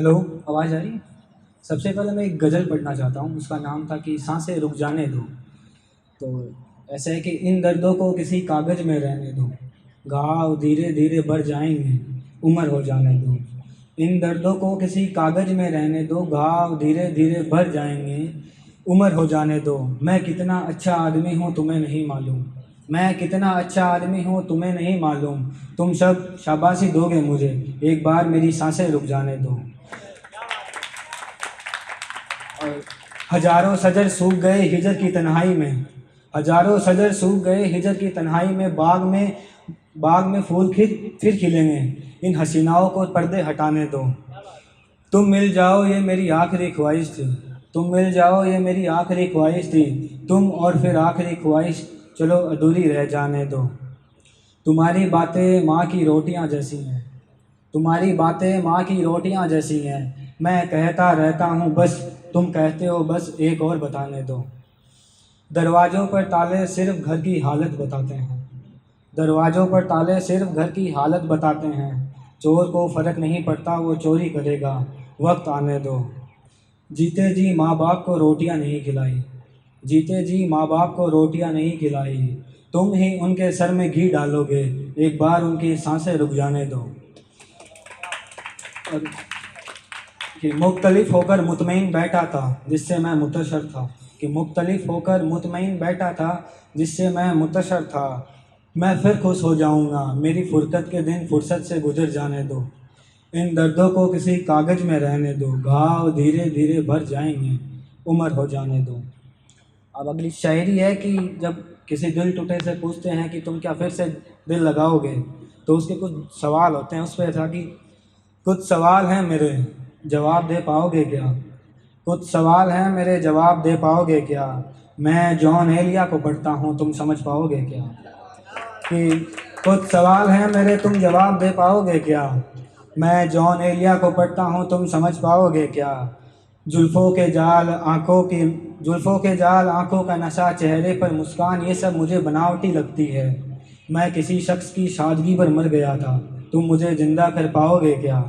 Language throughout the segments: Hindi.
हेलो, आवाज़ आ रही है? सबसे पहले मैं एक गज़ल पढ़ना चाहता हूँ। उसका नाम था कि सांसें रुक जाने दो। तो ऐसा है कि इन दर्दों को किसी कागज़ में रहने दो, घाव धीरे धीरे बढ़ जाएंगे, उम्र हो जाने दो। इन दर्दों को किसी कागज़ में रहने दो, घाव धीरे धीरे बढ़ जाएंगे, उम्र हो जाने दो। मैं कितना अच्छा आदमी हूँ तुम्हें नहीं मालूम, मैं कितना अच्छा आदमी हूँ तुम्हें नहीं मालूम। तुम सब शाबाशी दोगे मुझे, एक बार मेरी सांसें रुक जाने दो। और हजारों सजर सूख गए हिजर की तन्हाई में, हजारों सजर सूख गए हिजर की तन्हाई में, बाग में फूल फिर खिलेंगे, इन हसीनाओं को पर्दे हटाने दो। तुम मिल जाओ ये मेरी आखिरी ख्वाहिश थी, तुम मिल जाओ ये मेरी आखिरी ख्वाहिश थी। तुम और फिर आखिरी ख्वाहिश चलो अधूरी रह जाने दो। तुम्हारी बातें माँ की रोटियाँ जैसी हैं, तुम्हारी बातें माँ की रोटियाँ जैसी हैं। मैं कहता रहता हूँ बस, तुम कहते हो बस एक और बताने दो। दरवाज़ों पर ताले सिर्फ घर की हालत बताते हैं, दरवाज़ों पर ताले सिर्फ घर की हालत बताते हैं। चोर को फ़र्क नहीं पड़ता वो चोरी करेगा, वक्त आने दो। जीते जी माँ बाप को रोटियां नहीं खिलाई, जीते जी माँ बाप को रोटियां नहीं खिलाई। तुम ही उनके सर में घी डालोगे, एक बार उनकी सांसें रुक जाने दो। और कि मुख्तलिफ होकर मुतमईन बैठा था जिससे मैं मुतशर था, कि मुख्तलिफ होकर मुतमईन बैठा था जिससे मैं मुतशर था। मैं फिर खुश हो जाऊंगा, मेरी फुरकत के दिन फुर्सत से गुजर जाने दो। इन दर्दों को किसी कागज़ में रहने दो, घाव धीरे धीरे भर जाएंगे, उम्र हो जाने दो। अब अगली शायरी है कि जब किसी दिल टूटे से पूछते हैं कि तुम क्या फिर से दिल लगाओगे, तो उसके कुछ सवाल होते हैं। उस पर था कि कुछ सवाल हैं मेरे, जवाब दे पाओगे क्या? कुछ सवाल हैं मेरे, जवाब दे पाओगे क्या? मैं जॉन एलिया को पढ़ता हूँ, तुम समझ पाओगे क्या? कि कुछ सवाल हैं मेरे, तुम जवाब दे पाओगे क्या? मैं जॉन एलिया को पढ़ता हूँ, तुम समझ पाओगे क्या? जुल्फ़ों के जाल आँखों की, जुल्फ़ों के जाल आँखों का नशा, चेहरे पर मुस्कान, ये सब मुझे बनावटी लगती है। मैं किसी शख्स की सादगी पर मर गया था, तुम मुझे ज़िंदा कर पाओगे क्या?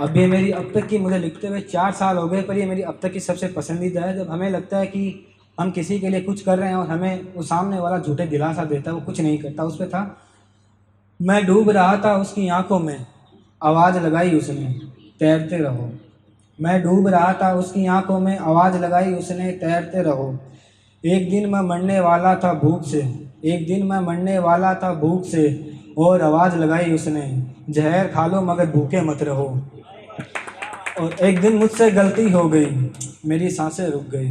अब ये मेरी अब तक की, मुझे लिखते हुए 4 साल हो गए, पर ये मेरी अब तक की सबसे पसंदीदा है। जब हमें लगता है कि हम किसी के लिए कुछ कर रहे हैं और हमें वो सामने वाला झूठे दिलासा देता है, वो कुछ नहीं करता। उस पर था, मैं डूब रहा था उसकी आंखों में, आवाज़ लगाई उसने, तैरते रहो। मैं डूब रहा था उसकी आंखों में, आवाज़ लगाई उसने, तैरते रहो। एक दिन मैं मरने वाला था भूख से, एक दिन मैं मरने वाला था भूख से, और आवाज़ लगाई उसने, जहर खा लो मगर भूखे मत रहो। और एक दिन मुझसे गलती हो गई, मेरी सांसें रुक गई।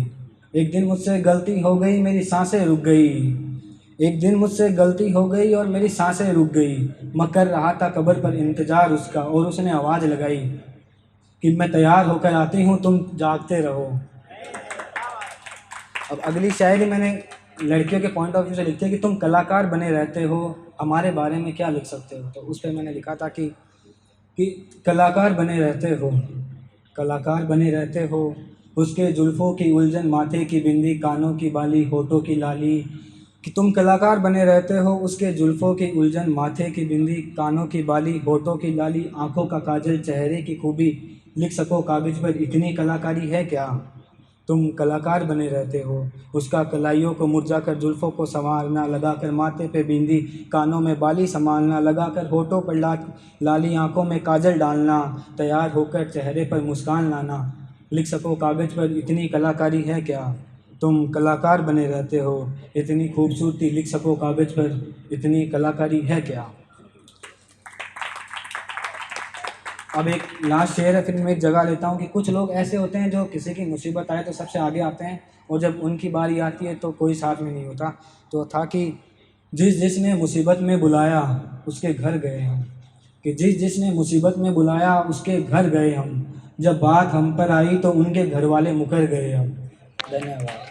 एक दिन मुझसे गलती हो गई, मेरी सांसें रुक गई। एक दिन मुझसे गलती हो गई और मेरी सांसें रुक गई। मैं कर रहा था कब्र पर इंतज़ार उसका, और उसने आवाज़ लगाई कि मैं तैयार होकर आती हूँ, तुम जागते रहो। अब अगली शायरी मैंने लड़कियों के पॉइंट ऑफ व्यू से लिखी है कि तुम कलाकार बने रहते हो, हमारे बारे में क्या लिख सकते हो। तो उस पर मैंने लिखा था कि कलाकार बने रहते हो, कलाकार बने रहते हो। उसके जुल्फ़ों की उलझन, माथे की बिंदी, कानों की बाली, होठों की लाली। कि तुम कलाकार बने रहते हो, उसके जुल्फ़ों की उलझन, माथे की बिंदी, कानों की बाली, होठों की लाली, आँखों का काजल, चेहरे की खूबी, लिख सको कागज़ पर, इतनी कलाकारी है क्या? तुम कलाकार बने रहते हो। उसका कलाइयों को मुरझाकर, जुल्फ़ों को संवारना, लगाकर माथे पे बिंदी, कानों में बाली संभालना, लगाकर होठों पर लाली, आंखों में काजल डालना, तैयार होकर चेहरे पर मुस्कान लाना, लिख सको कागज़ पर, इतनी कलाकारी है क्या? तुम कलाकार बने रहते हो, इतनी खूबसूरती लिख सको कागज़ पर, इतनी कलाकारी है क्या? अब एक लास्ट शेयर है, फिर मैं एक जगह लेता हूँ कि कुछ लोग ऐसे होते हैं जो किसी की मुसीबत आए तो सबसे आगे आते हैं, और जब उनकी बारी आती है तो कोई साथ में नहीं होता। तो था कि जिसने मुसीबत में बुलाया उसके घर गए हम, कि जिसने मुसीबत में बुलाया उसके घर गए हम, जब बात हम पर आई तो उनके घर वाले मुकर गए हम। धन्यवाद।